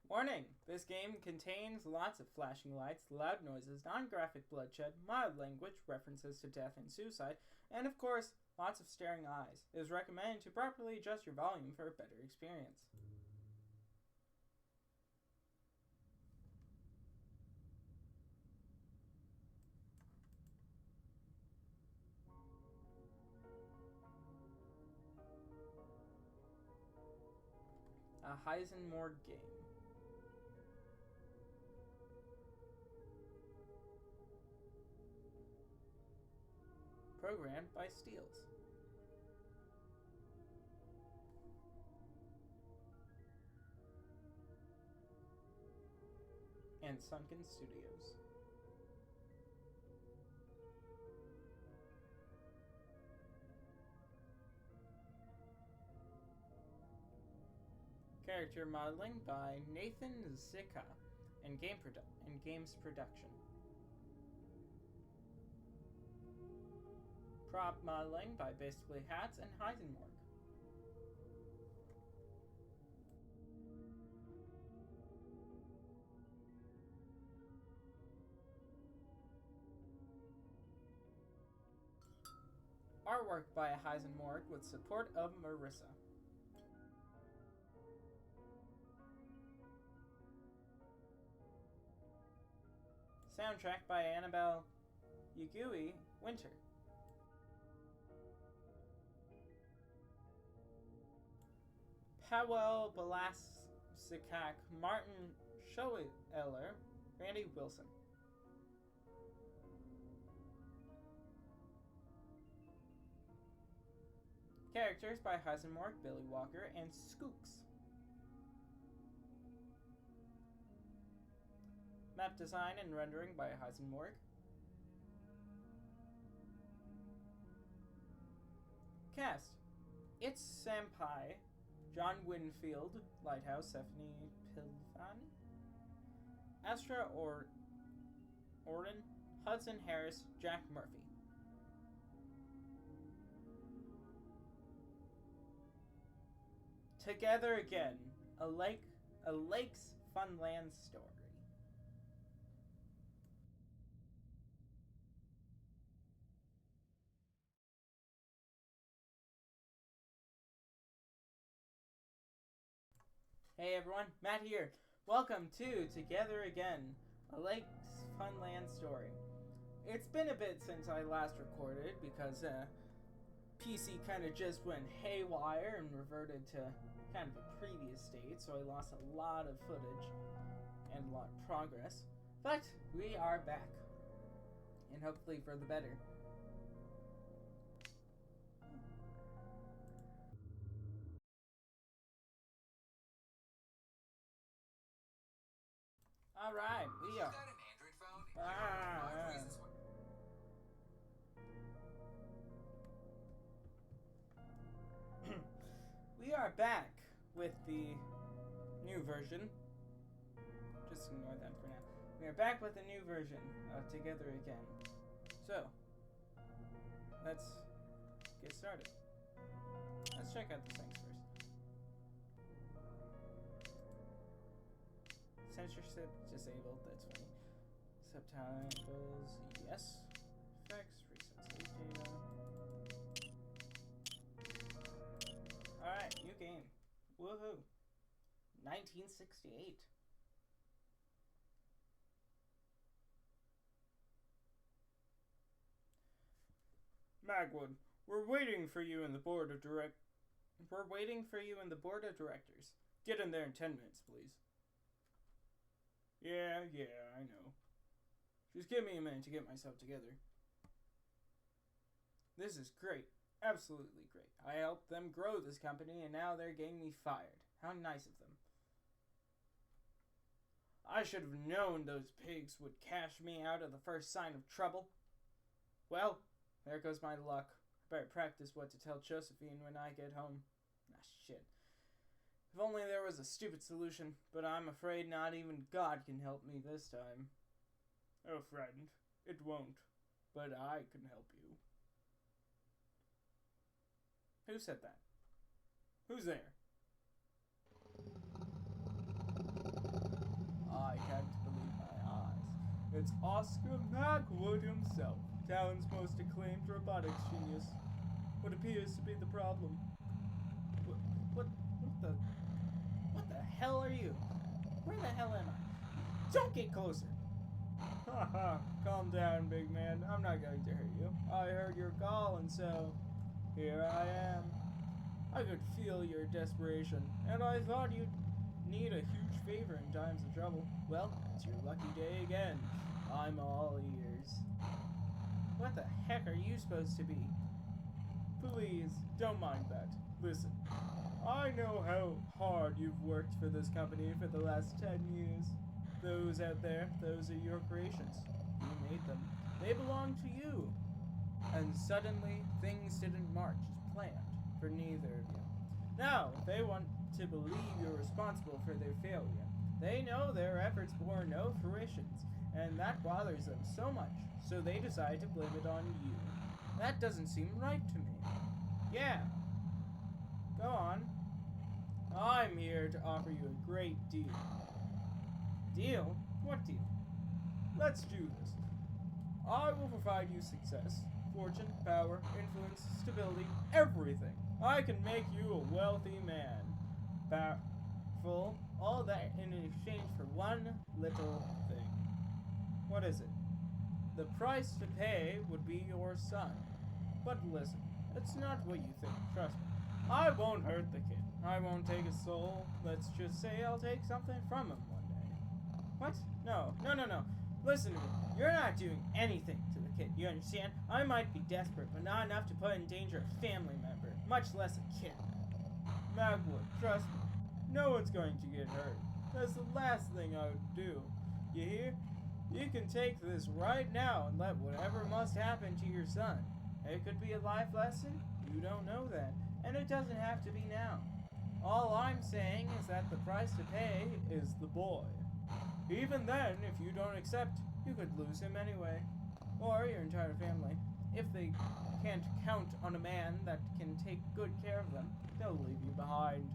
Warning! This game contains lots of flashing lights, loud noises, non-graphic bloodshed, mild language, references to death and suicide, and of course, lots of staring eyes. It is recommended to properly adjust your volume for a better experience. A Heisenberg game. Programmed by Steels. And Sunken Studios. Character modeling by Nathan Zika and games production. Prop modeling by Basically Hats and Heisenberg. Artwork by Heisenberg with support of Marissa. Soundtrack by Annabelle Yagui Winter. Powell Balasikak Martin Schoeller Randy Wilson. Characters by Heisenberg, Billy Walker, and Skooks. Map design and rendering by Heisenberg. Cast: It's Senpai, John Winfield, Lighthouse, Stephanie Pilvan, Astra Orden, Hudson Harris, Jack Murphy. Together Again, a lake's Funland story. Hey everyone, Matt here. Welcome to Together Again, a lake's Funland story. It's been a bit since I last recorded because PC kind of just went haywire and reverted to kind of a previous state, so I lost a lot of footage and a lot of progress. But we are back, and hopefully for the better. Alright, we are. Got an Android phone? We are back with the new version. Just ignore that for now. We are back with the new version of Together Again. So, let's get started. Let's check out the things first. Censorship disabled, that's funny. Subtitles, yes. Effects, reset save data. Alright, new game. Woohoo. 1968. Magwood, we're waiting for you in the board of directors. Get in there in 10 minutes, please. Yeah, I know. Just give me a minute to get myself together. This is great. Absolutely great. I helped them grow this company and now they're getting me fired. How nice of them. I should have known those pigs would cash me out at the first sign of trouble. Well, there goes my luck. I better practice what to tell Josephine when I get home. Ah, shit. If only there was a stupid solution, but I'm afraid not even God can help me this time. Oh, friend, it won't, but I can help you. Who said that? Who's there? It's Oscar Magwood himself, town's most acclaimed robotics genius. What appears to be the problem? What the hell are you? Where the hell am I? Don't get closer! Haha, calm down, big man. I'm not going to hurt you. I heard your call, and so here I am. I could feel your desperation, and I thought you'd need a huge favor in times of trouble. Well, it's your lucky day again. I'm all ears. What the heck are you supposed to be? Please, don't mind that. Listen, I know how hard you've worked for this company for the last 10 years. Those out there, those are your creations. You made them. They belong to you. And suddenly, things didn't march as planned for neither of you. Now, they want to believe you're responsible for their failure. They know their efforts bore no fruitions, and that bothers them so much, so they decide to blame it on you. That doesn't seem right to me. Yeah. Go on. I'm here to offer you a great deal. Deal? What deal? Let's do this. I will provide you success, fortune, power, influence, stability, everything. I can make you a wealthy man. Powerful, all that in exchange for one little thing. What is it? The price to pay would be your son. But listen, it's not what you think, trust me. I won't hurt the kid. I won't take his soul. Let's just say I'll take something from him one day. What? No. Listen to me. You're not doing anything to the kid, you understand? I might be desperate, but not enough to put in danger a family member, much less a kid. Magwood, trust me. No one's going to get hurt. That's the last thing I would do. You hear? You can take this right now and let whatever must happen to your son. It could be a life lesson. You don't know that. And it doesn't have to be now. All I'm saying is that the price to pay is the boy. Even then, if you don't accept, you could lose him anyway. Or your entire family. If they can't count on a man that can take good care of them, they'll leave you behind.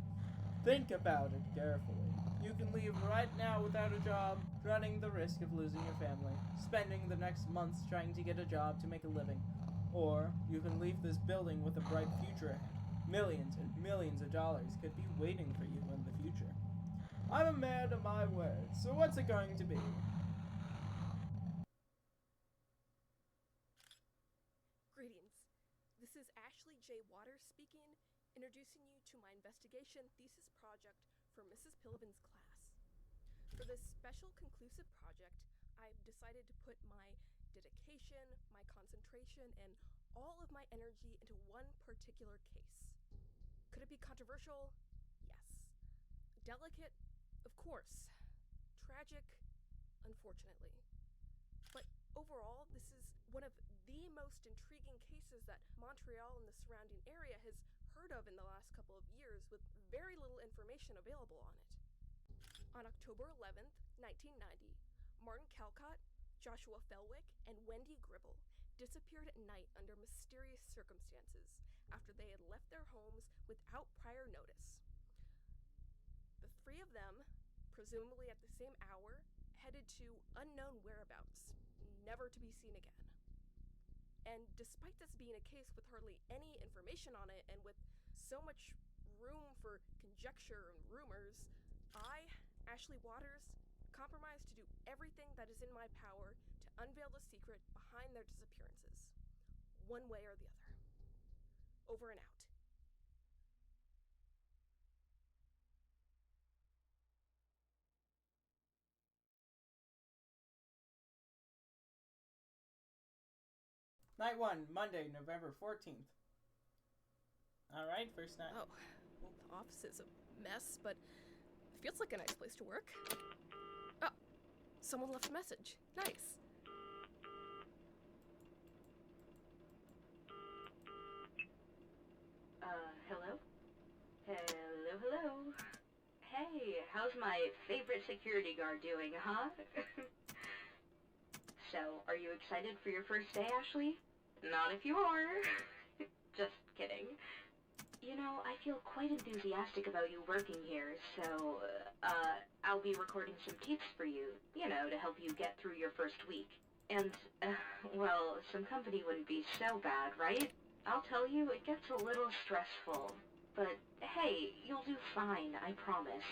Think about it carefully. You can leave right now without a job, running the risk of losing your family, spending the next months trying to get a job to make a living. Or you can leave this building with a bright future ahead. Millions and millions of dollars could be waiting for you in the future. I'm a man of my word, so what's it going to be? Greetings. This is Ashley J. Waters speaking, introducing you to my investigation thesis project for Mrs. Pillivan's class. For this special conclusive project, I've decided to put my dedication, my concentration, and all of my energy into one particular case. Could it be controversial? Yes. Delicate? Of course. Tragic? Unfortunately. But overall, this is one of the most intriguing cases that Montreal and the surrounding area has heard of in the last couple of years, with very little information available on it. On October 11th, 1990, Martin Calcott, Joshua Felwick, and Wendy Gribble disappeared at night under mysterious circumstances after they had left their homes without prior notice. The three of them, presumably at the same hour, headed to unknown whereabouts, never to be seen again. And despite this being a case with hardly any information on it, and with so much room for conjecture and rumors, I, Ashley Waters, compromised to do everything that is in my power to unveil the secret behind their disappearances, one way or the other. Over and out. Night 1, Monday, November 14th. Alright, first night. Oh, the office is a mess, but it feels like a nice place to work. Oh, someone left a message. Nice. Hello? Hello? Hey, how's my favorite security guard doing, huh? So, are you excited for your first day, Ashley? Not if you are. Just kidding. You know, I feel quite enthusiastic about you working here, so, I'll be recording some tapes for you, to help you get through your first week. And, well, some company wouldn't be so bad, right? I'll tell you, it gets a little stressful. But, hey, you'll do fine, I promise.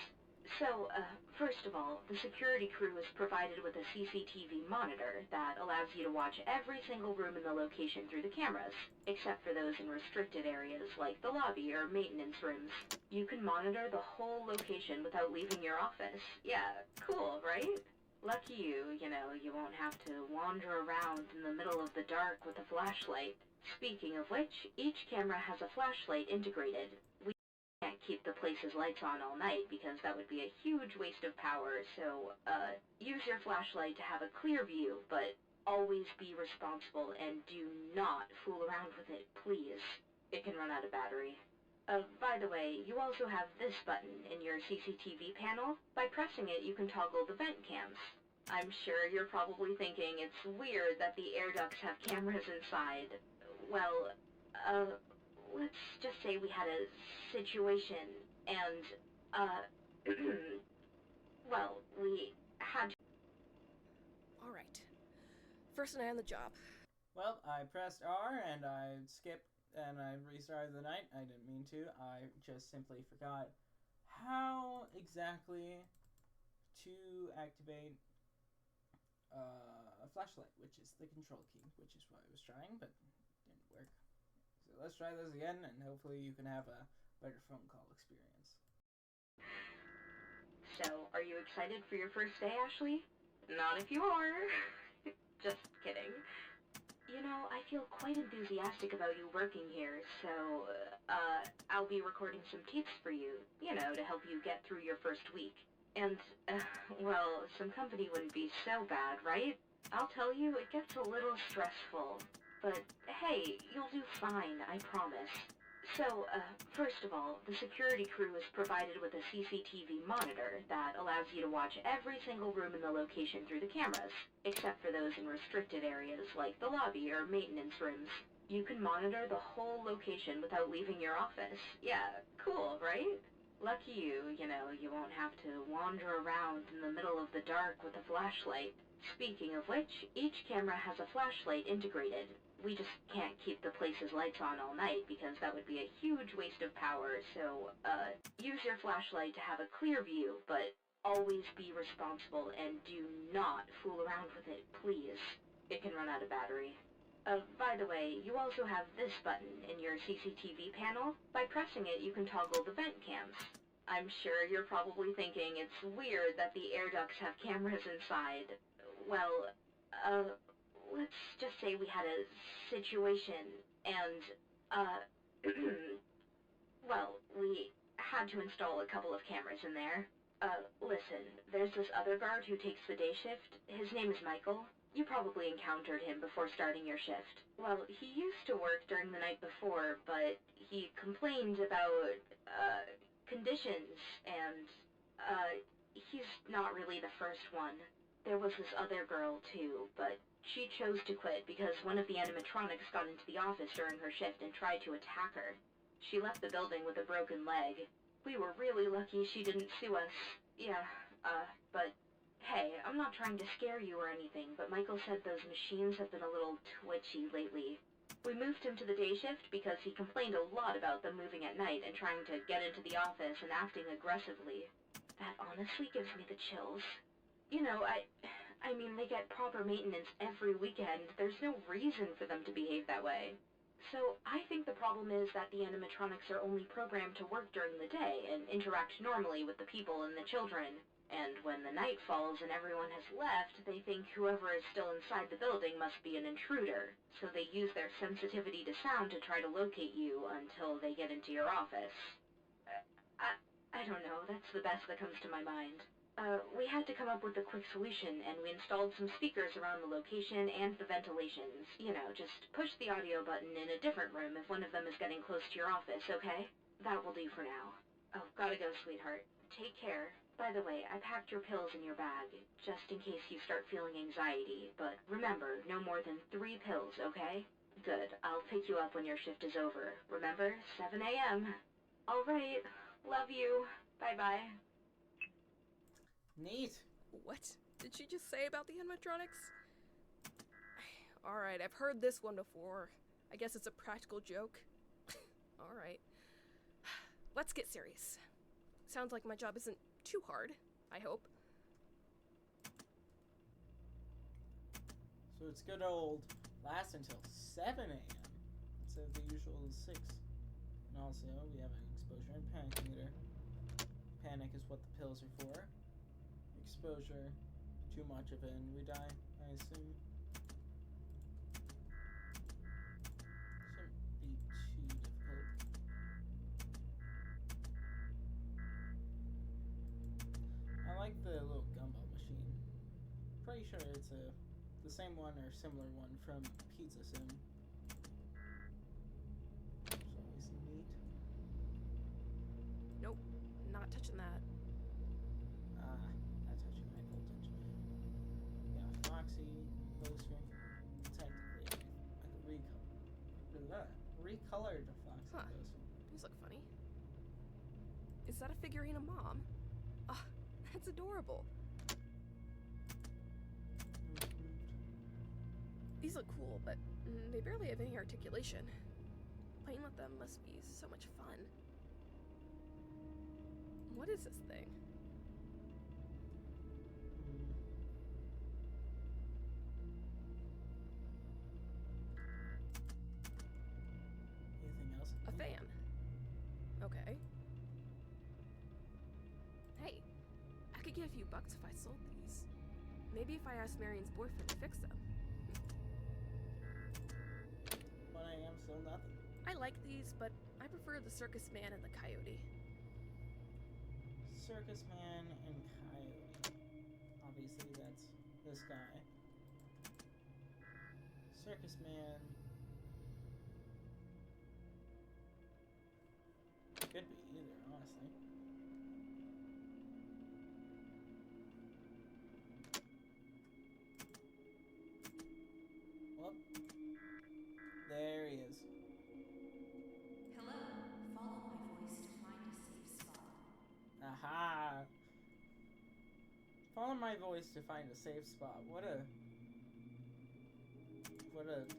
So, first of all, the security crew is provided with a CCTV monitor that allows you to watch every single room in the location through the cameras, except for those in restricted areas like the lobby or maintenance rooms. You can monitor the whole location without leaving your office. Yeah, cool, right? Lucky you, you won't have to wander around in the middle of the dark with a flashlight. Speaking of which, each camera has a flashlight integrated. We can't keep the place's lights on all night because that would be a huge waste of power, so, use your flashlight to have a clear view, but always be responsible and do not fool around with it, please. It can run out of battery. By the way, you also have this button in your CCTV panel. By pressing it, you can toggle the vent cams. I'm sure you're probably thinking it's weird that the air ducts have cameras inside. Well, let's just say we had a situation, and, well, we had to... Alright. First night on the job. Well, I pressed R and I skipped and I restarted the night. I didn't mean to. I just simply forgot how exactly to activate a flashlight, which is the control key, which is what I was trying, but didn't work. So let's try this again, and hopefully you can have a better phone call experience. So, are you excited for your first day, Ashley? Not if you are. Just kidding. You know, I feel quite enthusiastic about you working here, so, I'll be recording some tapes for you, to help you get through your first week. And, well, some company wouldn't be so bad, right? I'll tell you, it gets a little stressful. But, hey, you'll do fine, I promise. So, first of all, the security crew is provided with a CCTV monitor that allows you to watch every single room in the location through the cameras, except for those in restricted areas like the lobby or maintenance rooms. You can monitor the whole location without leaving your office. Yeah, cool, right? Lucky you, you won't have to wander around in the middle of the dark with a flashlight. Speaking of which, each camera has a flashlight integrated. We just can't keep the place's lights on all night because that would be a huge waste of power, so, use your flashlight to have a clear view, but always be responsible and do not fool around with it, please. It can run out of battery. By the way, you also have this button in your CCTV panel. By pressing it, you can toggle the vent cams. I'm sure you're probably thinking it's weird that the air ducts have cameras inside. Well, let's just say we had a situation, and, well, we had to install a couple of cameras in there. Listen, there's this other guard who takes the day shift. His name is Michael. You probably encountered him before starting your shift. Well, he used to work during the night before, but he complained about, conditions, and, he's not really the first one. There was this other girl, too, but she chose to quit because one of the animatronics got into the office during her shift and tried to attack her. She left the building with a broken leg. We were really lucky she didn't sue us. Yeah, but hey, I'm not trying to scare you or anything, but Michael said those machines have been a little twitchy lately. We moved him to the day shift because he complained a lot about them moving at night and trying to get into the office and acting aggressively. That honestly gives me the chills. I mean, they get proper maintenance every weekend. There's no reason for them to behave that way. So, I think the problem is that the animatronics are only programmed to work during the day and interact normally with the people and the children. And when the night falls and everyone has left, they think whoever is still inside the building must be an intruder. So they use their sensitivity to sound to try to locate you until they get into your office. I don't know, that's the best that comes to my mind. We had to come up with a quick solution, and we installed some speakers around the location and the ventilations. Just push the audio button in a different room if one of them is getting close to your office, okay? That will do for now. Oh, gotta go, sweetheart. Take care. By the way, I packed your pills in your bag, just in case you start feeling anxiety, but remember, no more than 3 pills, okay? Good. I'll pick you up when your shift is over. Remember, 7 a.m. All right. Love you. Bye-bye. Neat. What did she just say about the animatronics? Alright, I've heard this one before. I guess it's a practical joke. Alright. Let's get serious. Sounds like my job isn't too hard, I hope. So it's good old last until 7 a.m. instead of the usual 6. And also, we have an exposure and panic meter. Panic is what the pills are for. Exposure, too much of it and we die, I assume. Shouldn't be too difficult. I like the little gumball machine. Pretty sure it's the same one or similar one from Pizza Sim. It's always neat. Nope, not touching that. Not touching my voltage. Yeah, Foxy, Poster. Technically, like a recolored Foxy Poster. These look funny. Is that a figurine of Mom? Ah, that's adorable. These look cool, but they barely have any articulation. Playing with them must be so much fun. What is this thing? Anything else? A fan. Okay. Hey, I could get a few bucks if I sold these. Maybe if I asked Marion's boyfriend to fix them. 1 a.m. still nothing. I like these, but I prefer the circus man and the coyote. Circus Man and Coyote. Obviously, that's this guy. Circus Man. Could be either, honestly. Well, there he is. Hello. Follow my voice to find a safe spot. Aha! Follow my voice to find a safe spot. What a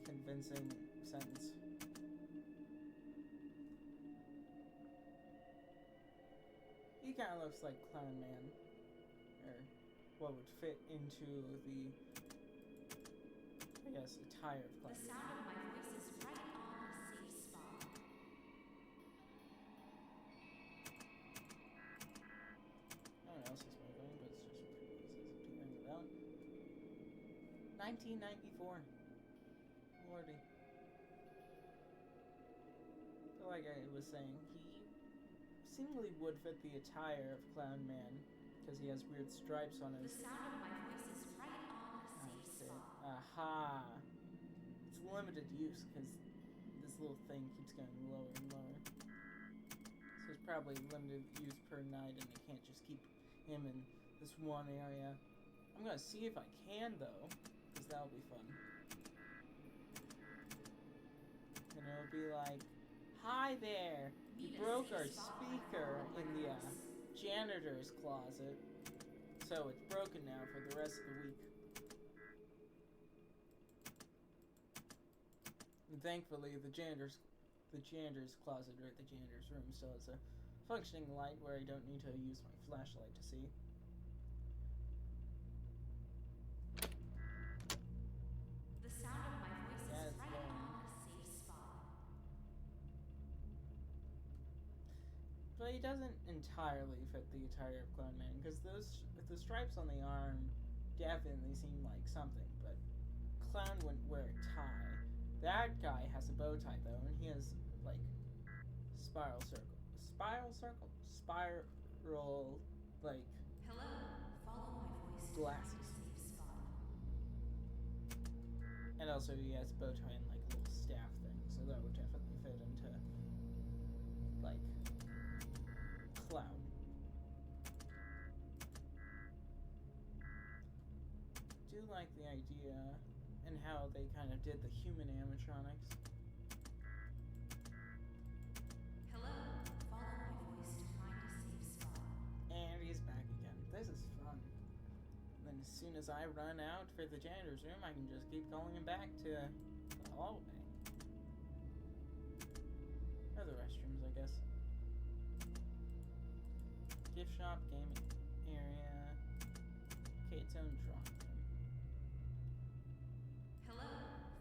convincing sentence. He kind of looks like Clown Man, or what would fit into the, I guess, attire of Clown The Man. sound of my voice is right on a safe spot. No one else is moving, but it's just appearing without. 1994. Lordy. But like I was saying, he seemingly would fit the attire of Clown Man because he has weird stripes on The his. sound of my voice is right on a safe spot. Aha! It's limited use because this little thing keeps going lower and lower. So it's probably limited use per night, and they can't just keep him in this one area. I'm gonna see if I can though, because that'll be fun. And it'll be like, "Hi there! You broke our speaker in the janitor's closet, so it's broken now for the rest of the week." And thankfully, the janitor's closet or the janitor's room still has a functioning light where I don't need to use my flashlight to see. The sound of my voice Yeah, is it's right going. on a safe spot. But he doesn't entirely fit the attire of Clown Man, because the stripes on the arm definitely seem like something, but Clown wouldn't wear a tie. That guy has a bow tie though, and he has like spiral, like Hello. Follow my voice to glasses. find a safe spot. And also he has a bow tie and like a little staff thing, so that would definitely fit into like Clown. Do like the idea, and how they kind of did the human animatronics. Hello, follow my voice to find a safe spot. And he's back again. This is fun. And then as soon as I run out for the janitor's room, I can just keep calling him back to the hallway. Or the restrooms, I guess. Gift shop, gaming area, Kate's own drawing room. Hello,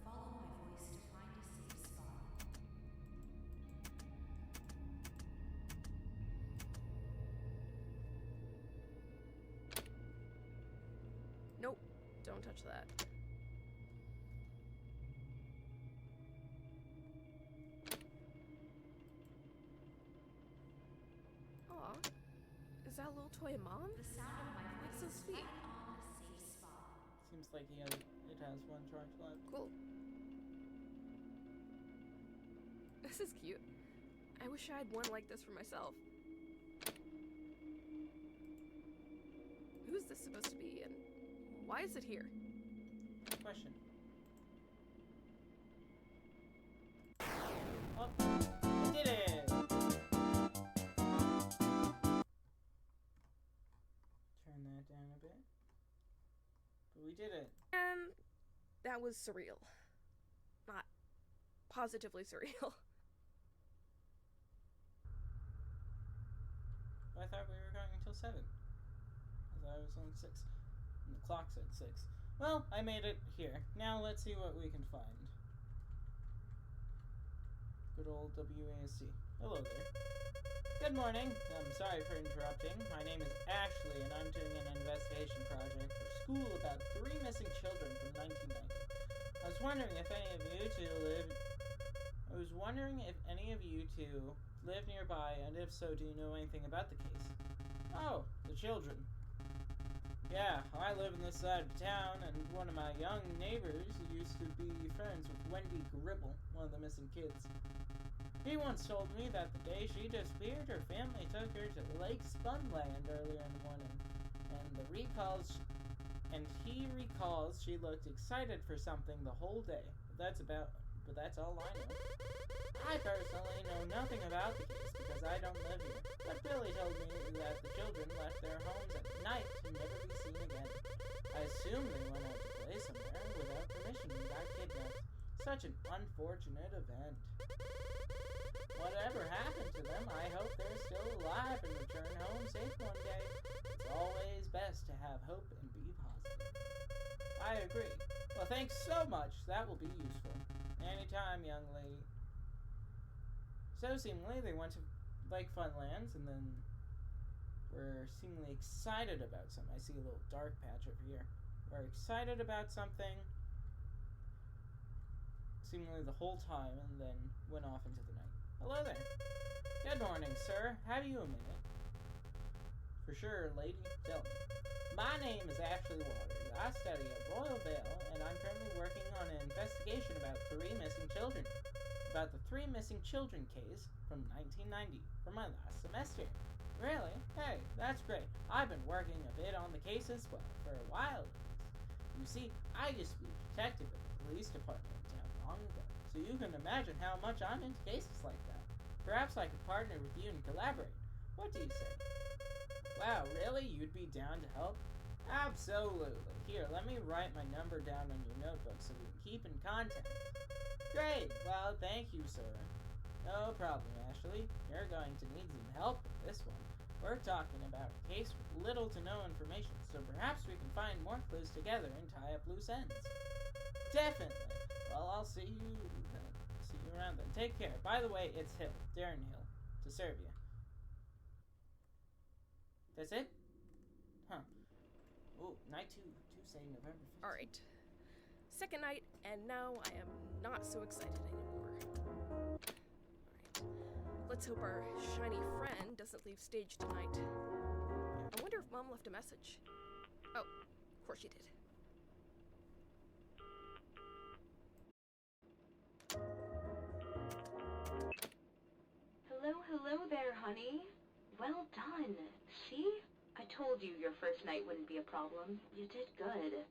follow my voice to find a safe spot. Nope, don't touch that. Aw, is that a little toy of Mom? The sound of my voice So is sweet. right on a safe spot. Seems like it has one charge left. Cool. This is cute. I wish I had one like this for myself. Who's this supposed to be, and why is it here? Question. Oh, I did it! Turn that down a bit. But we did it. And that was surreal. Not positively surreal. I thought we were going until 7. I thought it was only 6. And the clock said 6. Well, I made it here. Now let's see what we can find. Good old WASD. Hello there. Good morning. I'm sorry for interrupting. My name is Ashley, and I'm doing an investigation project for school about 3 missing children from 1990. I was wondering if any of you two live nearby, and if so, do you know anything about the case? Oh, the children. Yeah, I live in this side of town, and one of my young neighbors used to be friends with Wendy Gribble, one of the missing kids. He once told me that the day she disappeared, her family took her to Lake Funland earlier in the morning, and he recalls she looked excited for something the whole day. But that's all I know. I personally know nothing about the case because I don't live here, but Billy told me that the children left their homes at night to never be seen again. I assume they went out to play somewhere without permission and got kidnapped. Such an unfortunate event. Whatever happened to them, I hope they're still alive and return home safe one day. It's always best to have hope and be positive. I agree. Well, thanks so much. That will be useful. Anytime, young lady. So, seemingly, they went to Lake Funlands and then were seemingly excited about something. I see a little dark patch over here. We're excited about something seemingly the whole time and then went off into the night. Hello there. Good morning, sir. Have you a minute? For sure, lady. Tell me. My name is Ashley Waters. I study at Royal Vale, and I'm currently working on an investigation about 3 missing children. About the 3 missing children case from 1990, from my last semester. Really? Hey, that's great. I've been working a bit on the case as well, for a while at least. You see, I used to be a detective at the police department in town long ago, so you can imagine how much I'm into cases like that. Perhaps I could partner with you and collaborate. What do you say? Wow, really? You'd be down to help? Absolutely. Here, let me write my number down on your notebook so we can keep in contact. Great. Well, thank you, sir. No problem, Ashley. You're going to need some help with this one. We're talking about a case with little to no information, so perhaps we can find more clues together and tie up loose ends. Definitely. Well, I'll see you around then. Take care. By the way, it's Hill, Darren Hill, to serve you. That's it? Huh. Oh, night 2, Tuesday, November 15th. Alright. Second night, and now I am not so excited anymore. Alright. Let's hope our shiny friend doesn't leave stage tonight. I wonder if Mom left a message. Oh, of course she did. Hello there, honey. Well done. See? I told you your first night wouldn't be a problem. You did good.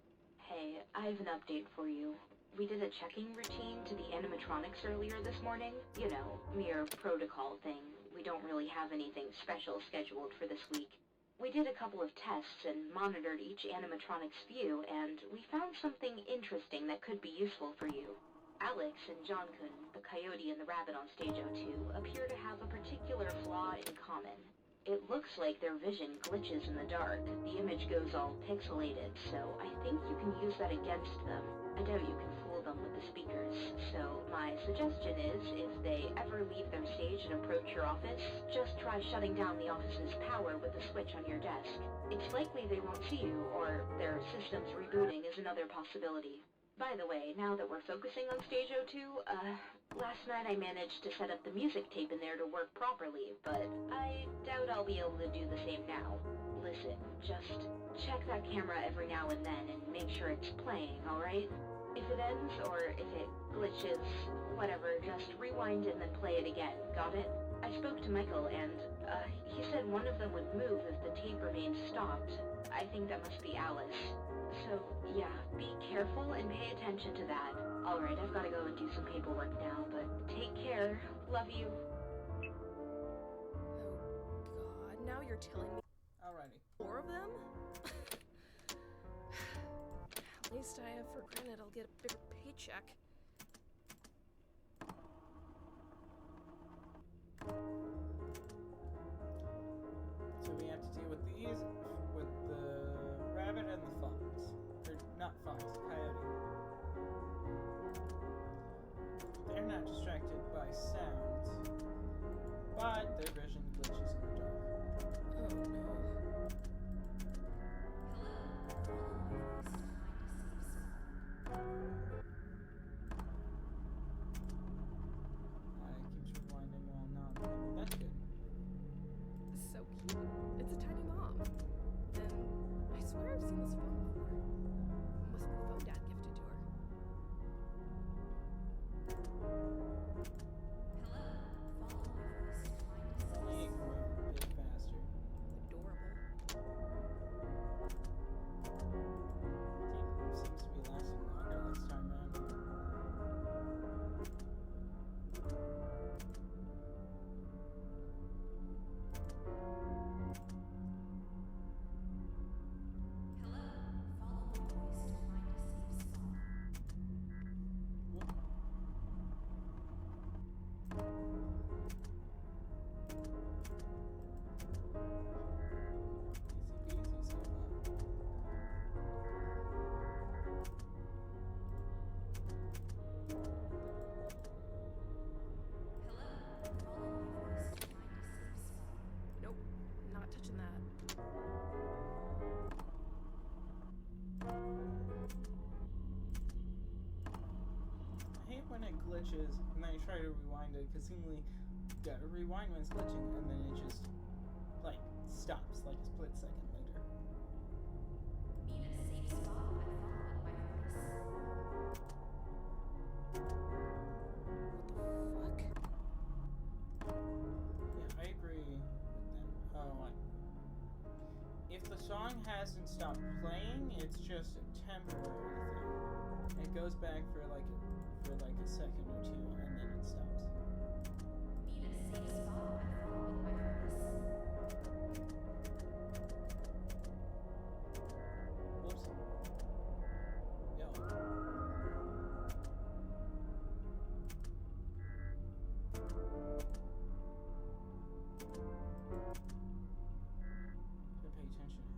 Hey, I have an update for you. We did a checking routine to the animatronics earlier this morning. You know, mere protocol thing. We don't really have anything special scheduled for this week. We did a couple of tests and monitored each animatronic's view, and we found something interesting that could be useful for you. Alex and John-kun, the coyote and the rabbit on stage 02, appear to have a particular flaw in common. It looks like their vision glitches in the dark. The image goes all pixelated, so I think you can use that against them. I doubt you can fool them with the speakers, so my suggestion is, if they ever leave their stage and approach your office, just try shutting down the office's power with a switch on your desk. It's likely they won't see you, or their system's rebooting is another possibility. By the way, now that we're focusing on Stage 02, last night I managed to set up the music tape in there to work properly, but I doubt I'll be able to do the same now. Listen, just check that camera every now and then and make sure it's playing, alright? If it ends, or if it glitches, whatever, just rewind and then play it again, got it? I spoke to Michael and, he said one of them would move if the tape remained stopped. I think that must be Alice. So, yeah, be careful and pay attention to that. Alright, I've gotta go and do some paperwork now, but take care. Love you. Oh god, now you're telling me Alrighty. more of them? At least I have for granted I'll get a bigger paycheck. So we have to deal with these, with the rabbit and the fox. Or not fox, coyote. They're not distracted by sounds, but their vision glitches in the dark. Oh no. Keeps rewinding while not. That's good. So cute. It's a tiny mom. And I swear I've seen this phone before. Must be the phone Dad gifted to her. Only it can move a bit faster. Adorable. It seems to be lasting longer this time around. Easy peasy so far. Nope, not touching that. I hate when it glitches and then you try to rewind it because seemingly you gotta rewind when it's glitching and then it just like stops like a split second later. What the fuck? Yeah, I agree with that. Oh, if the song hasn't stopped playing, it's just a temporary thing. It goes back for like a second or two, and then it stops. Whoops. Yo. Gotta pay attention to him.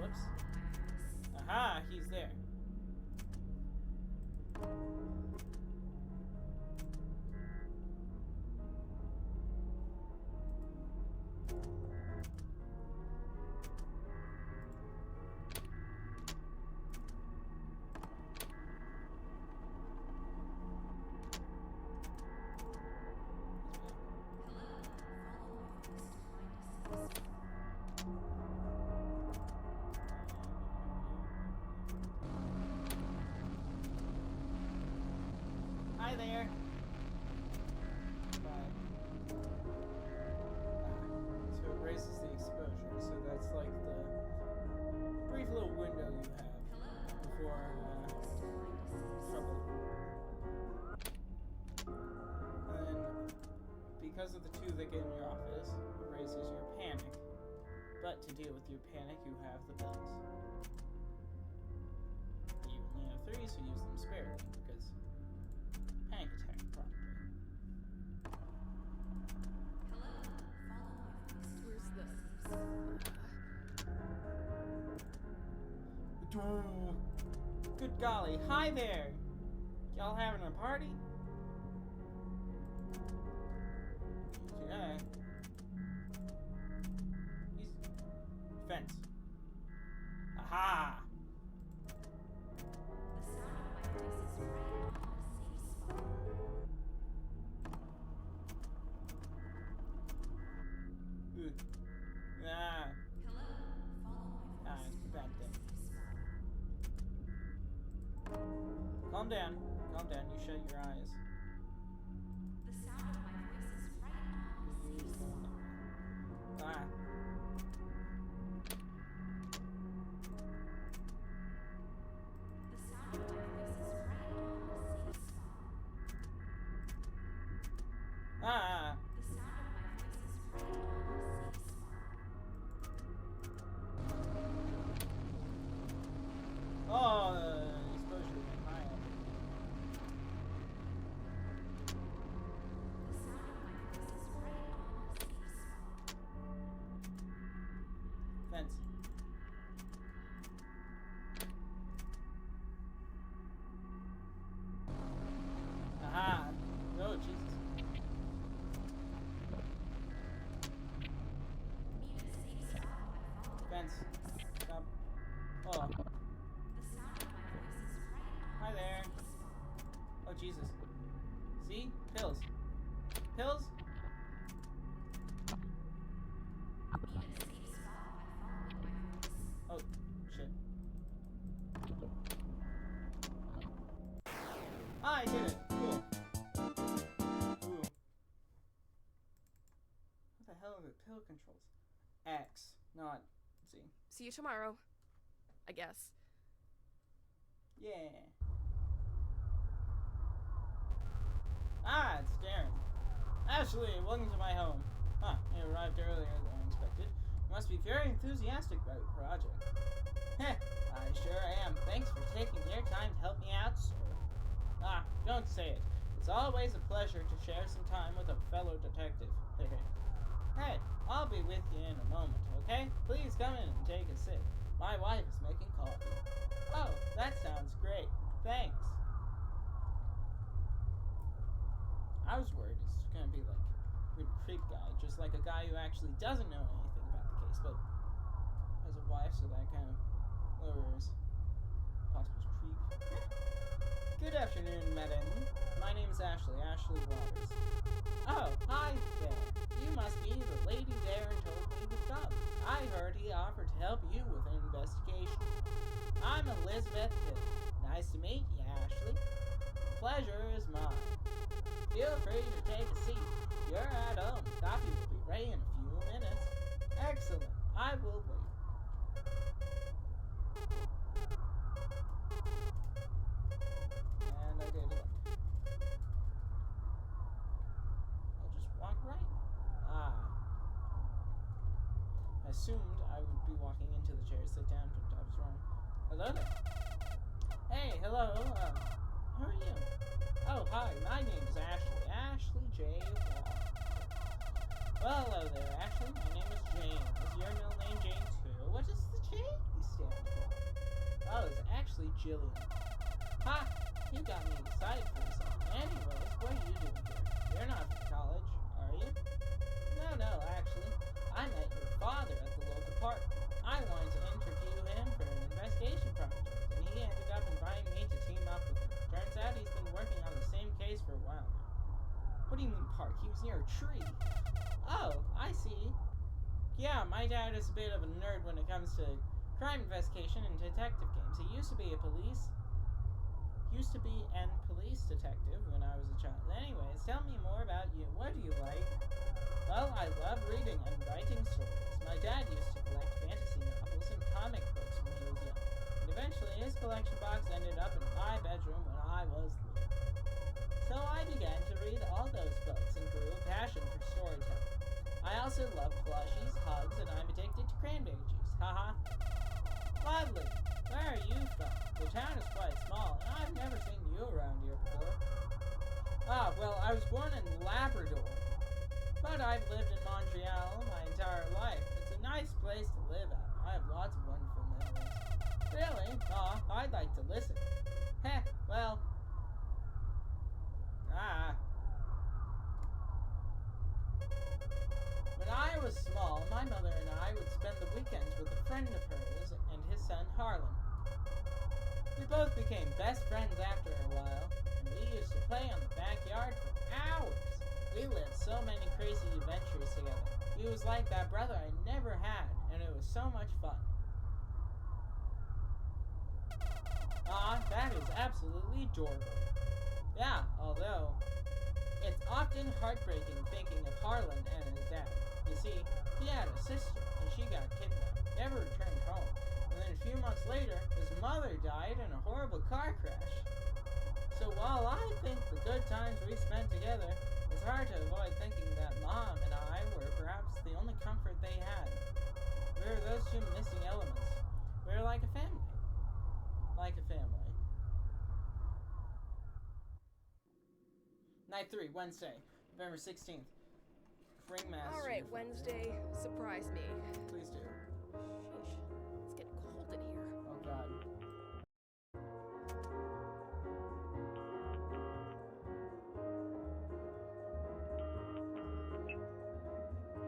Whoops. Aha, he's there. Hi there. Bye. It's like the brief little window you have before trouble. And then, because of the two that get in your office, it raises your panic. But to deal with your panic, you have the pills. You only have 3, so use them sparingly, because panic attack, probably. Where's the... Ooh. Good golly. Hi there! Y'all having a party? Yeah. He's... Fence. Aha! The sound of my voice is right on a safe spot. Ooh. Ah. Hello, follow my Ah, voice to bad find a thing. safe spot. Calm down. Calm down. You shut your eyes. The sound of my voice is right on a safe spot. Ah. The sound of my voice is right on a safe spot. Ah. The sound of my voice is right on a safe spot. Oh, exposure went high. The sound of my voice is right on a safe spot. Fence. Aha. Oh, Jesus. Need a safe spot by following Fence. Stop. Oh. the sound of my voice is right on Hi there. a safe spot. Oh, Jesus. See? Pills. Pills? Need a safe spot by following my voice. Oh, shit. Ah, I did it. Cool. Ooh. What the hell are the pill controls? X, not Z. See you tomorrow. I guess. Yeah. Ah, it's Darren. Ashley, welcome to my home. Huh, you arrived earlier than I expected. You must be very enthusiastic about your project. Heh, I sure am. Thanks for taking your time to help me out, sir. Ah, don't say it. It's always a pleasure to share some time with a fellow detective. Hey, I'll be with you in a moment, okay? Please come in and take a sip. My wife is making coffee. Oh, that sounds great. Thanks. I was worried it's gonna be like a weird creep guy, just like a guy who actually doesn't know anything about the case, but has a wife, so that kind of lowers possible creep. Good afternoon, madam. My name is Ashley Waters. Oh, hi there. You must be the lady Darren told me to come. I heard he offered to help you with an investigation. I'm Elizabeth Hill. Nice to meet you, Ashley. The pleasure is mine. Feel free to take a seat. You're at home. Coffee will be ready in a few minutes. Excellent. I will wait. And I did it. I'll just walk right. Ah. I assumed I would be walking into the chair, sit down, but I was wrong. Hello there. Hey, hello. Who are you? Oh, hi. My name is Ashley. Ashley J. Waters. Well, hello there, Ashley. My name is Jane. Is your middle name Jane too? What does the J stand for? Oh, it's actually Jillian. Ha! You got me excited for a second. Anyways, what are you doing here? You're not from college, are you? No, actually. I met your father at the local park. I wanted to interview him for an investigation project, and he ended up inviting me to team up with him. Turns out he's been working on the same case for a while now. What do you mean park? He was near a tree. Oh, I see. Yeah, my dad is a bit of a nerd when it comes to crime investigation and detective games. He used to be an police detective when I was a child. Anyways, tell me more about you. What do you like? Well, I love reading and writing stories. My dad used to collect fantasy eventually his collection box ended up in my bedroom when I was little. So I began to read all those books and grew a passion for storytelling. I also love plushies, hugs, and I'm addicted to cranberry juice. Haha. Lovely. Where are you from? The town is quite small, and I've never seen you around here before. Ah, well, I was born in Labrador, but I've lived in Montreal my entire life. It's a nice place to live at. I have lots of wonderful memories. Really? Aw, I'd like to listen. Heh, well... When I was small, my mother and I would spend the weekends with a friend of hers and his son Harlan. We both became best friends after a while, and we used to play on the backyard for hours. We lived so many crazy adventures together. He was like that brother I never had, and it was so much fun. That is absolutely adorable. Yeah, although it's often heartbreaking thinking of Harlan and his dad. You see, he had a sister, and she got kidnapped, never returned home. And then a few months later, his mother died in a horrible car crash. So while I think the good times we spent together, it's hard to avoid thinking that Mom and I were perhaps the only comfort they had. We were those two missing elements. We were like a family. Like a family. Night 3, Wednesday, November 16th. Ringmaster. Alright, Wednesday, surprise me. Please do. Sheesh, it's getting cold in here. Oh god.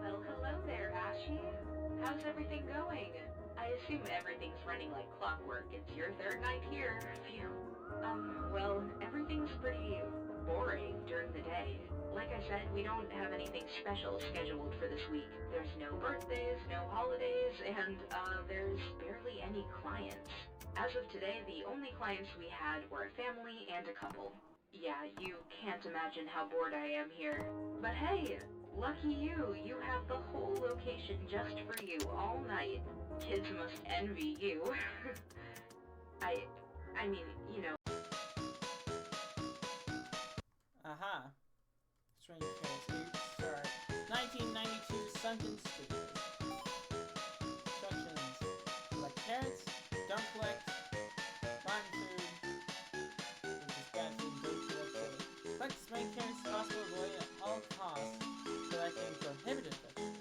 Well, hello there, Ashy. How's everything going? I assume everything's running like clockwork. It's your third night here. Phew. Well, everything's pretty boring during the day. Like I said, we don't have anything special scheduled for this week. There's no birthdays, no holidays, and, there's barely any clients. As of today, the only clients we had were a family and a couple. Yeah, you can't imagine how bored I am here. But hey, lucky you, you have the whole location just for you all night. Kids must envy you. I mean, you know. Aha. Strange Tales. Start. 1992 Sunken Studios. Instructions. Collect carrots. Don't collect rotten food. Which is bad food. Don't collect food. Collect as many carrots as possible. Avoid at all costs collecting prohibited vegetables.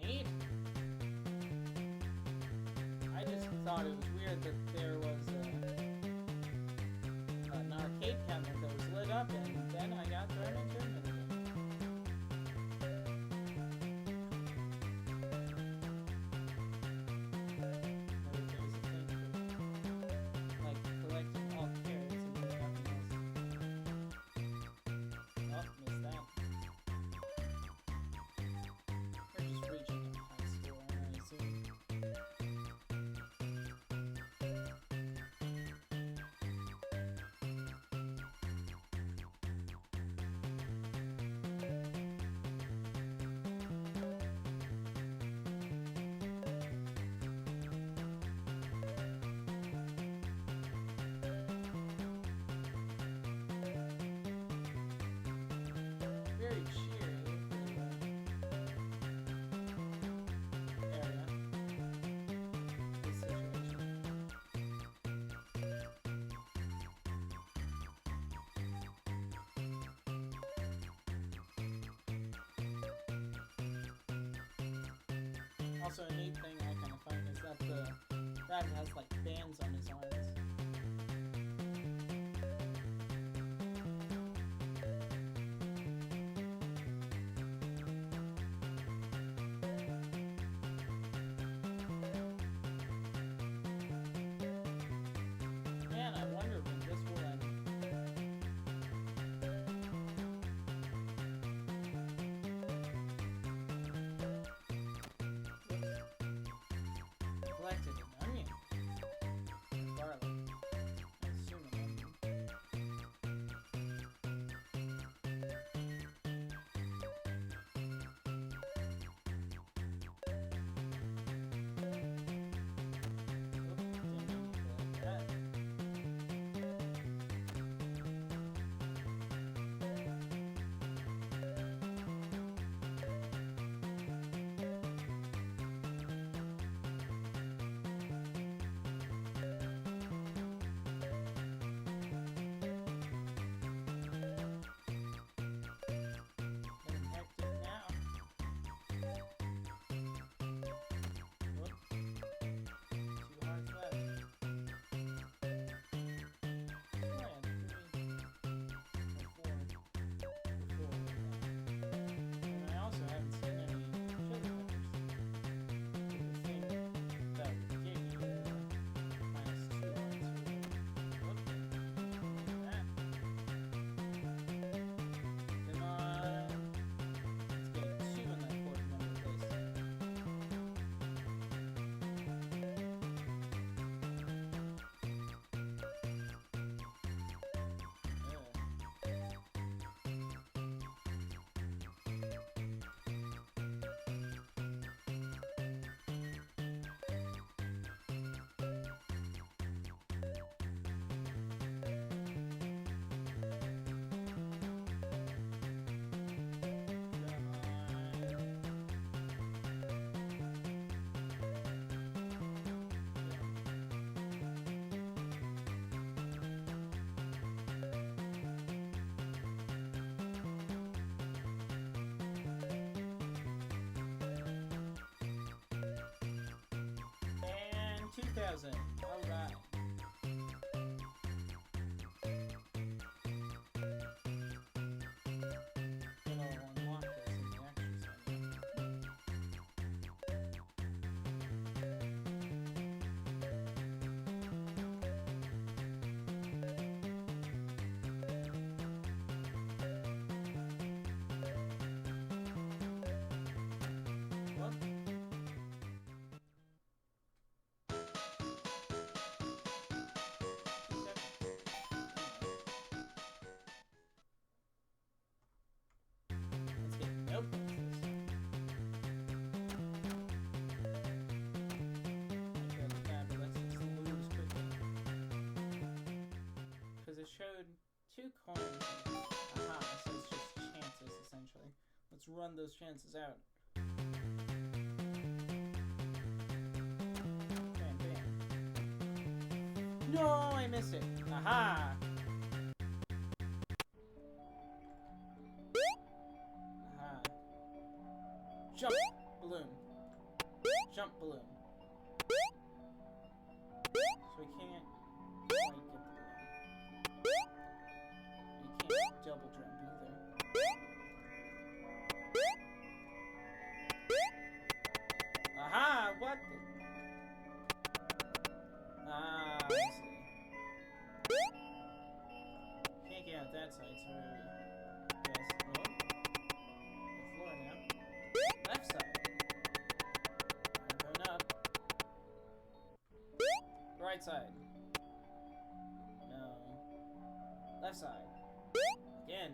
Neat. I just thought it was weird that there was an arcade cabinet that was lit up, and then I got thrown into a minigame. Never there's a thing for, like, collecting all carrots and then nothing else. Oh, missed that. Or just reaching in high school, I assume. Very cheery area. This situation. Also, a neat thing I kind of find is that the rabbit has like bands on his arms. Man, I wonder when this will end. Oops. Collected an onion. Garlic. 2,000. Alright. It showed 2 coins. Aha, so it's just chances essentially. Let's run those chances out. Bam, bam. No, I missed it. Aha! Aha. Jump balloon. Jump balloon. So we can't quite get the balloon. You can't double jump either. Aha! What the? Ah, I see. Can't get out that side, so yes. Oh. The floor now. Left side. I'm going up. Right side. No. Left side. Again.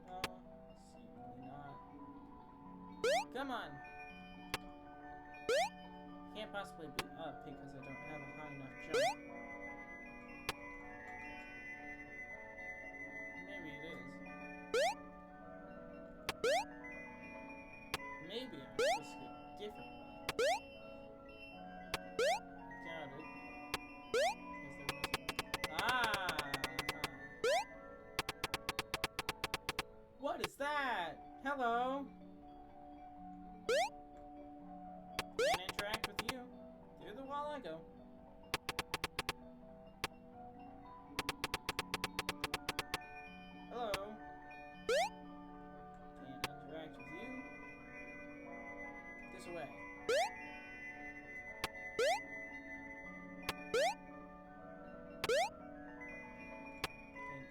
No. Seemingly not. Come on. Can't possibly be up because I don't have a high enough jump. Maybe it is. Maybe I'm supposed to go different way. Doubt it. Ah! What is that? Hello? Can't interact with you. Through the wall I go. Hello? Can't interact with you. This way.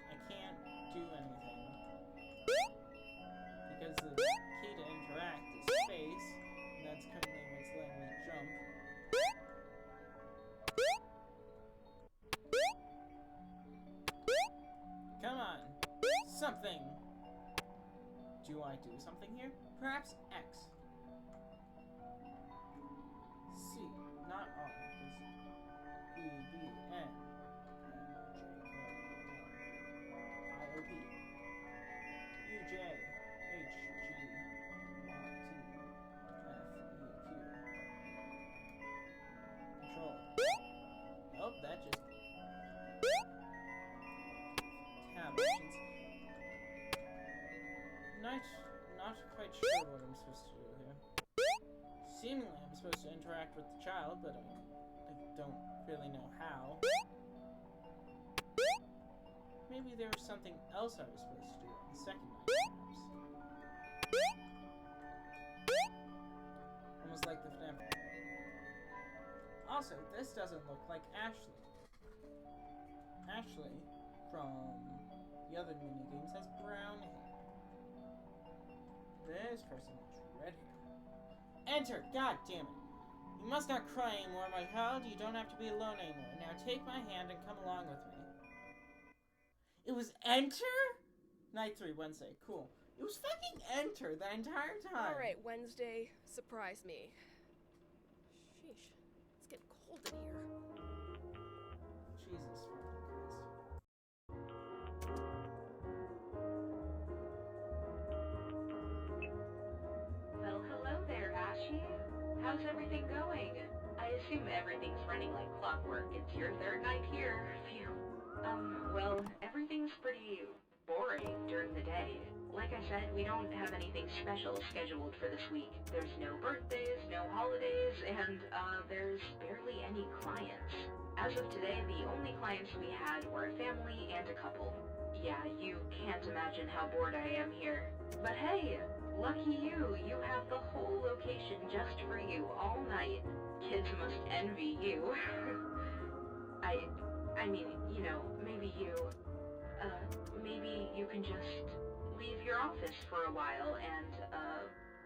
I can't do anything. Because the key to interact is space, and that's currently what's letting me jump. Come on! Something! Do I do something here? Perhaps X. C, not R, because B, B, N, J, K, L, I, O, P, U, J, H, G, Y, T, F, E, Q. Control. Oh, that just... Tab options. Not quite sure what I'm supposed to do here. Seemingly I'm supposed to interact with the child, but I don't really know how. Maybe there was something else I was supposed to do on the second night, perhaps. Almost like the FNAF. Also, this doesn't look like Ashley. Ashley, from the other minigames, has brown hair. This person has red hair. Enter! God damn it! You must not cry anymore, my child. You don't have to be alone anymore. Now take my hand and come along with me. It was enter? Night 3, Wednesday. Cool. It was fucking enter the entire time. Alright, Wednesday, surprise me. Sheesh, it's getting cold in here. Jesus fucking Christ. Well, hello there, Ashy. How's everything going? I assume everything's running like clockwork. It's your 3rd night here. Phew. Well, everything's pretty boring during the day. Like I said, we don't have anything special scheduled for this week. There's no birthdays, no holidays, and, there's barely any clients. As of today, the only clients we had were a family and a couple. Yeah, you can't imagine how bored I am here. But hey, lucky you, you have the whole location just for you all night. Kids must envy you. I mean, you know, maybe you can just leave your office for a while and,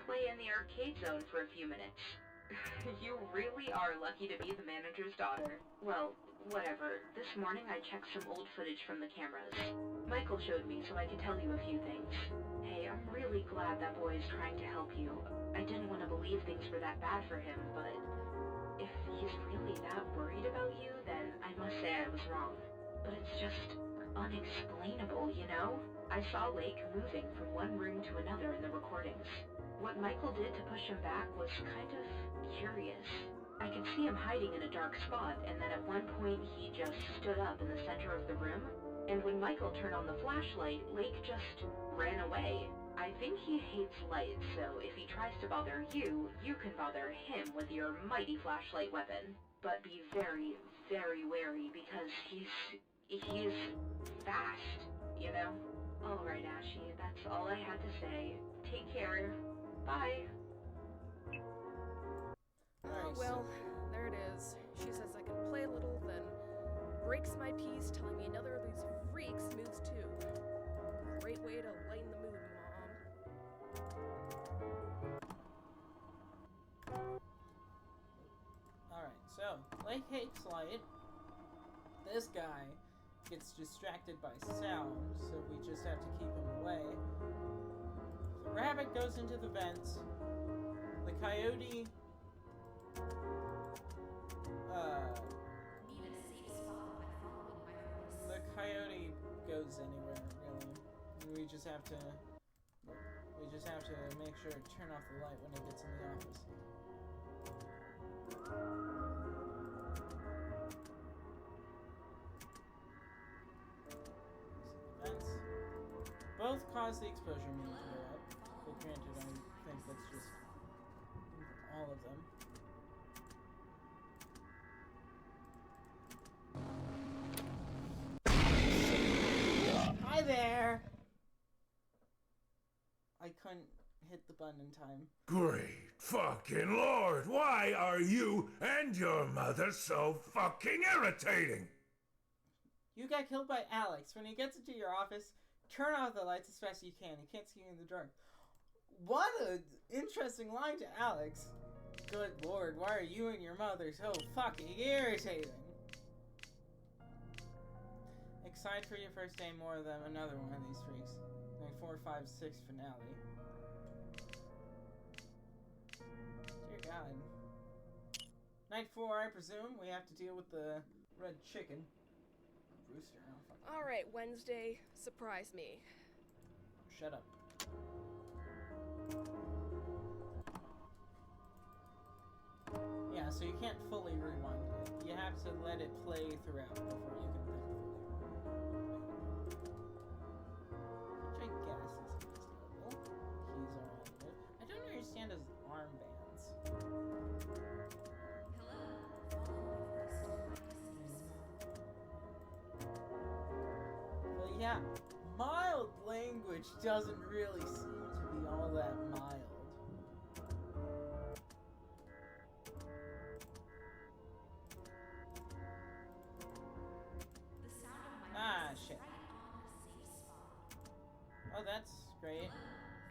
play in the arcade zone for a few minutes. You really are lucky to be the manager's daughter. Well, whatever. This morning I checked some old footage from the cameras. Michael showed me so I could tell you a few things. Hey, I'm really glad that boy is trying to help you. I didn't want to believe things were that bad for him, but if he's really that worried about you, then I must say I was wrong. But it's just unexplainable, you know? I saw Lake moving from one room to another in the recordings. What Michael did to push him back was kind of curious. I could see him hiding in a dark spot, and then at one point he just stood up in the center of the room. And when Michael turned on the flashlight, Lake just ran away. I think he hates light, so if he tries to bother you, you can bother him with your mighty flashlight weapon. But be very, very wary because he's fast, you know? Alright, Ashy, that's all I had to say. Take care. Bye. Oh, well, there it is. She says I can play a little, then breaks my piece telling me another of these freaks moves too. Great way to lighten the mood, Mom. Alright, so, Lake hates light. This guy gets distracted by sound, so we just have to keep him away. The rabbit goes into the vents. The coyote Need a safe spot by following my voice. the coyote goes anywhere, really. We just have to make sure to turn off the light when it gets in the office. Vents. Both cause the exposure meter to go up, but granted, I think that's just all of them. Hi there! I couldn't hit the button in time. Great fucking lord, why are you and your mother so fucking irritating? You got killed by Alex. When he gets into your office, turn off the lights as fast as you can. He can't see you in the dark. What an interesting line to Alex. Good lord, why are you and your mother so fucking irritating? Excited for your first day more than another one of these freaks. Night 4, 5, 6 finale. Dear God. Night 4, I presume, we have to deal with the red chicken. Rooster, I don't fucking know. Alright, Wednesday, surprise me. Shut up. Yeah, so you can't fully rewind it. You have to let it play throughout before you can then fully rewind it. Which I guess is understandable. Keys are all good. I don't understand his armbands. Hello, follow my voice to find a safe spot. But yeah, mild language doesn't really seem to be all that mild. The sound of my Ah, voice is shit. right on a safe spot. Oh, that's great.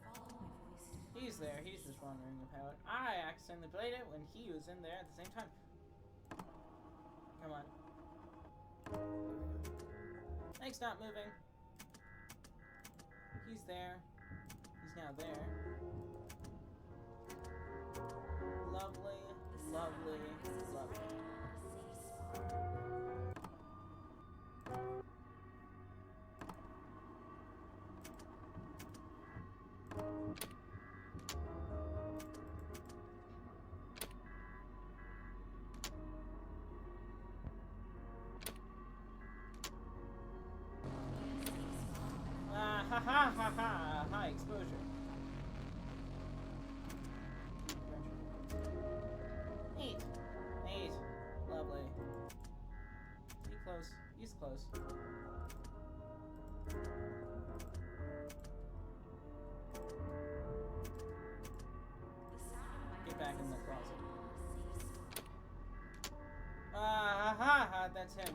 Follow my voice to find He's a there, safe he's just spot. wondering about it. I accidentally played it when he was in there at the same time. Come on. There we go. Thanks, not moving. He's there. He's now there. Lovely, lovely, lovely. Ah, ha ha ha ha! High exposure. Neat. Neat. Lovely. Be close. He's close. Get back in the closet. Ha ha ha! That's him.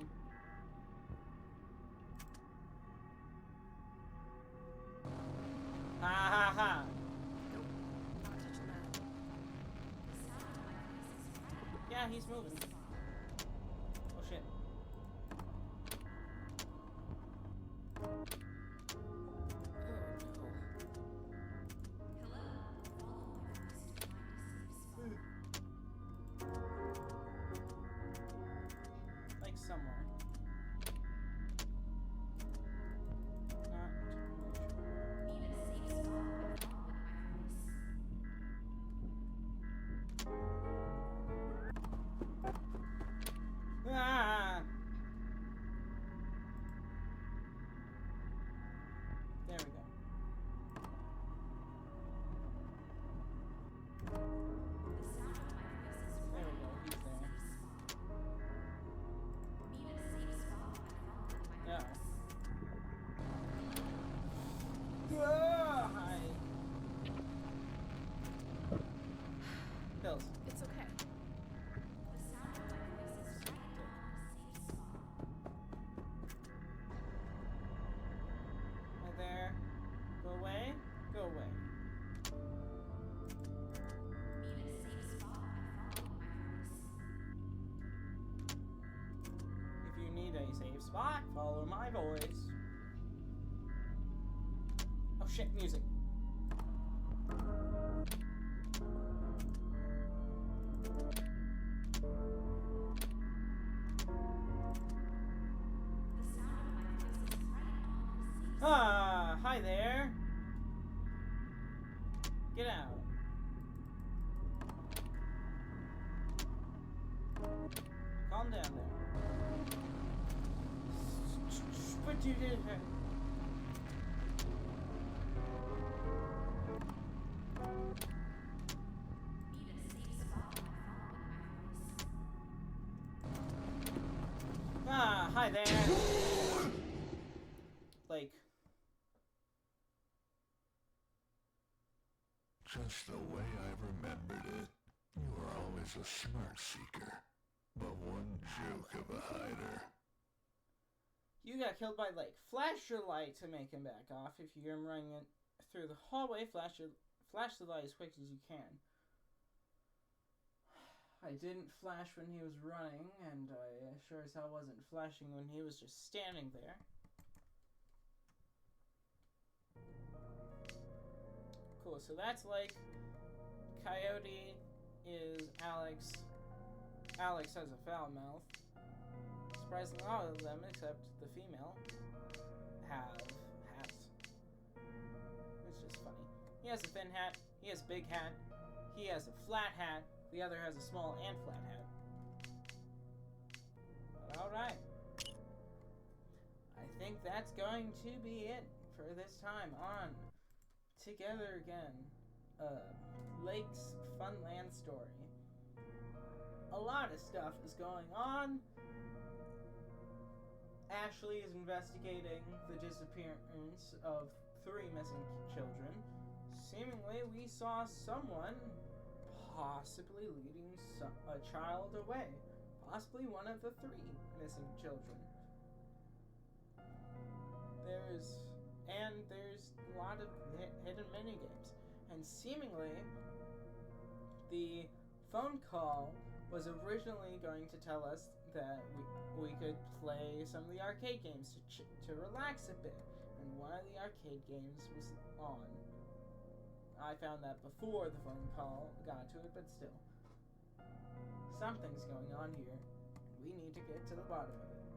Ha ha ha! Nope. Not touching that. Yeah, he's moving. Oh shit. Like somewhere. Not entirely sure. Ah! There we go. There we go, he's there. No. Ah, hi. Pills. It's okay. Hi there. Go away. Go away. If you need a safe spot, follow my voice. Oh shit, music. Ah, hi there. Get out. Calm down there. What you did? Ah, hi there. Like, Just the way I remembered it. You were always a smart seeker, but one joke of a hider. you got killed by like flash your light to make him back off. If you hear him running in through the hallway, flash the light as quick as you can. I didn't flash when he was running, and I sure as hell wasn't flashing when he was just standing there. Cool, so that's like Coyote is Alex. Alex has a foul mouth. Surprisingly, all of them, except the female, have hats. It's just funny. He has a thin hat, he has a big hat, he has a flat hat, the other has a small and flat hat. But alright. I think that's going to be it for this time on Together Again. Lake's Funland story. A lot of stuff is going on. Ashley is investigating the disappearance of 3 missing children. Seemingly, we saw someone possibly leading a child away. Possibly one of the 3 missing children. There's a lot of hidden minigames. And seemingly, the phone call was originally going to tell us that we could play some of the arcade games to relax a bit. And one of the arcade games was on. I found that before the phone call got to it, but still. Something's going on here. We need to get to the bottom of it.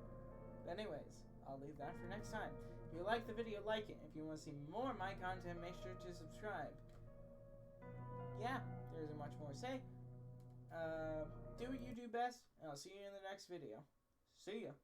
But anyways, I'll leave that for next time. If you like the video, like it. If you want to see more of my content, make sure to subscribe. Yeah, there isn't much more to say. Do what you do best, and I'll see you in the next video. See ya.